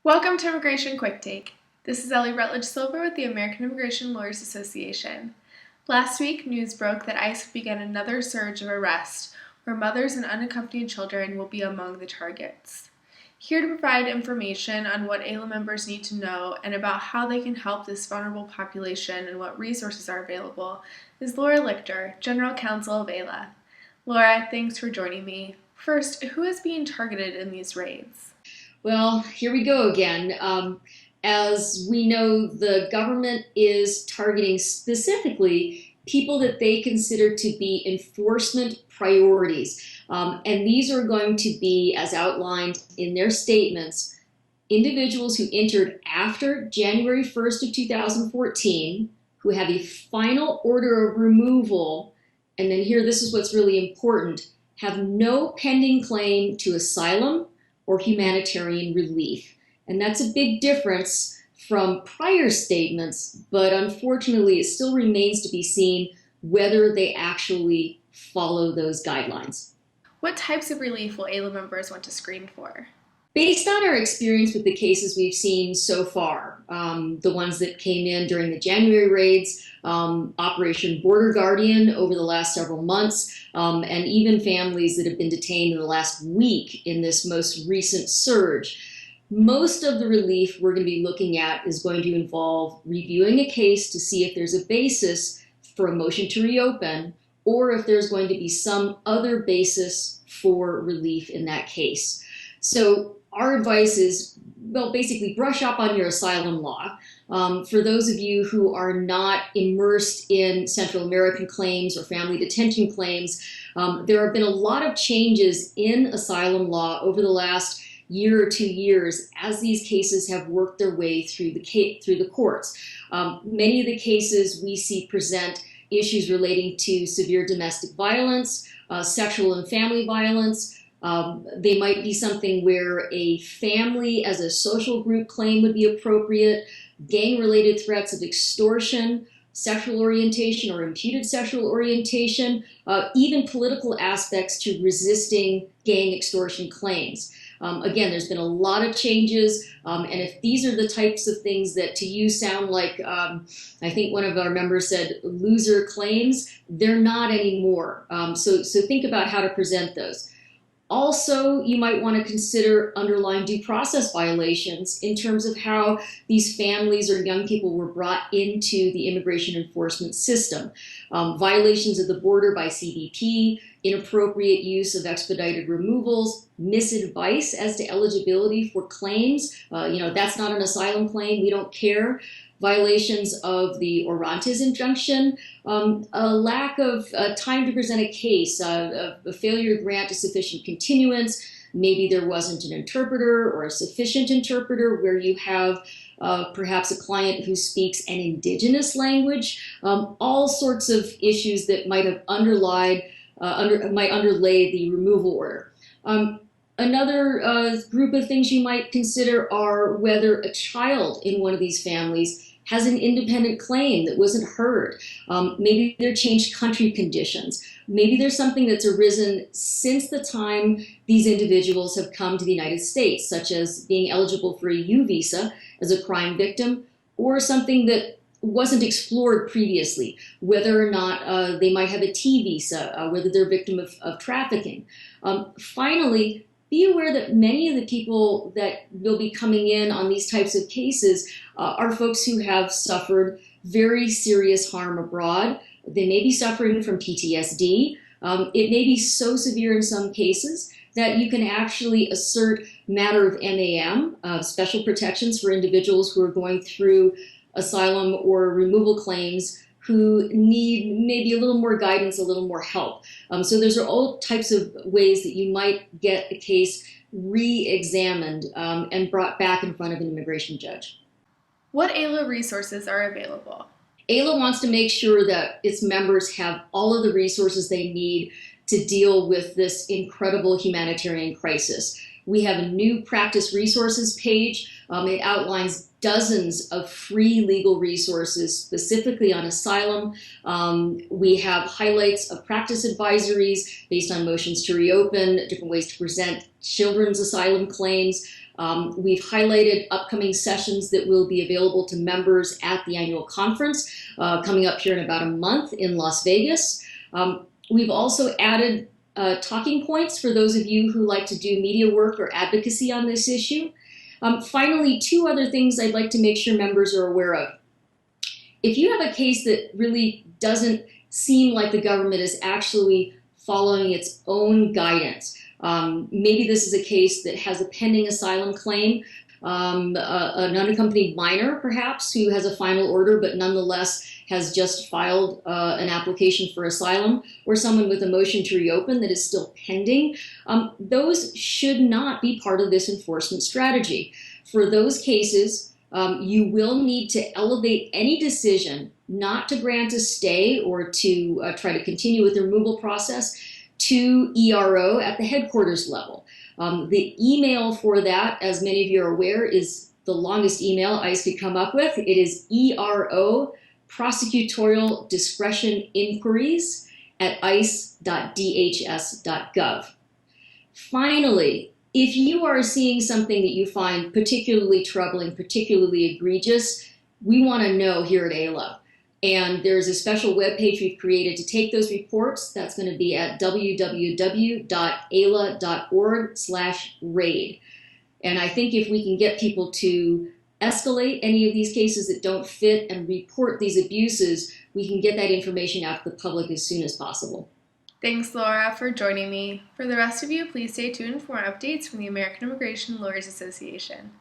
Welcome to Immigration Quicktake. This is Ellie Rutledge Silver with the American Immigration Lawyers Association. Last week, news broke that ICE began another surge of arrests, where mothers and unaccompanied children will be among the targets. Here to provide information on what AILA members need to know and about how they can help this vulnerable population and what resources are available is Laura Lichter, General Counsel of AILA. Laura, thanks for joining me. First, who is being targeted in these raids? Well, here we go again. As we know, the government is targeting specifically people that they consider to be enforcement priorities. And these are going to be, as outlined in their statements, individuals who entered after January 1st of 2014, who have a final order of removal, and then here, this is what's really important, have no pending claim to asylum or humanitarian relief. And that's a big difference from prior statements, but unfortunately, it still remains to be seen whether they actually follow those guidelines. What types of relief will AILA members want to screen for? Based on our experience with the cases we've seen so far, the ones that came in during the January raids, Operation Border Guardian over the last several months, and even families that have been detained in the last week in this most recent surge, most of the relief we're going to be looking at is going to involve reviewing a case to see if there's a basis for a motion to reopen, or if there's going to be some other basis for relief in that case. So our advice is, well, basically brush up on your asylum law. For those of you who are not immersed in Central American claims or family detention claims, there have been a lot of changes in asylum law over the last year or 2 years as these cases have worked their way through the courts. Many of the cases we see present issues relating to severe domestic violence, sexual and family violence. They might be something where a family as a social group claim would be appropriate, gang-related threats of extortion, sexual orientation or imputed sexual orientation, even political aspects to resisting gang extortion claims. Again, there's been a lot of changes, and if these are the types of things that to you sound like, I think one of our members said, loser claims, they're not anymore. So think about how to present those. Also, you might want to consider underlying due process violations in terms of how these families or young people were brought into the immigration enforcement system. Violations of the border by CBP, inappropriate use of expedited removals, misadvice as to eligibility for claims. That's not an asylum claim, we don't care. Violations of the Orantes injunction, a lack of time to present a case, a failure to grant a sufficient continuance, maybe there wasn't an interpreter or a sufficient interpreter where you have perhaps a client who speaks an indigenous language, all sorts of issues that might have underlay the removal order. Another group of things you might consider are whether a child in one of these families has an independent claim that wasn't heard. Maybe there changed country conditions. Maybe there's something that's arisen since the time these individuals have come to the United States, such as being eligible for a U visa as a crime victim, or something that wasn't explored previously, whether or not they might have a T visa, whether they're a victim of trafficking. Finally, be aware that many of the people that will be coming in on these types of cases are folks who have suffered very serious harm abroad. They may be suffering from PTSD. It may be so severe in some cases that you can actually assert matter of MAM, special protections for individuals who are going through asylum or removal claims who need maybe a little more guidance, a little more help. So those are all types of ways that you might get a case re-examined and brought back in front of an immigration judge. What AILA resources are available? AILA wants to make sure that its members have all of the resources they need to deal with this incredible humanitarian crisis. We have a new practice resources page. It outlines dozens of free legal resources specifically on asylum. We have highlights of practice advisories based on motions to reopen, different ways to present children's asylum claims. We've highlighted upcoming sessions that will be available to members at the annual conference coming up here in about a month in Las Vegas. We've also added talking points for those of you who like to do media work or advocacy on this issue. Finally, two other things I'd like to make sure members are aware of. If you have a case that really doesn't seem like the government is actually following its own guidance, maybe this is a case that has a pending asylum claim, an unaccompanied minor perhaps who has a final order but nonetheless has just filed an application for asylum, or someone with a motion to reopen that is still pending, those should not be part of this enforcement strategy. For those cases, you will need to elevate any decision not to grant a stay or to try to continue with the removal process to ERO at the headquarters level. The email for that, as many of you are aware, is the longest email ICE could come up with. It is ERO prosecutorial discretion inquiries at ice.dhs.gov. Finally, if you are seeing something that you find particularly troubling, particularly egregious, we want to know here at AILA. And there's a special webpage we've created to take those reports. That's going to be at www.aila.org/raid. And I think if we can get people to escalate any of these cases that don't fit and report these abuses, we can get that information out to the public as soon as possible. Thanks, Laura, for joining me. For the rest of you, please stay tuned for more updates from the American Immigration Lawyers Association.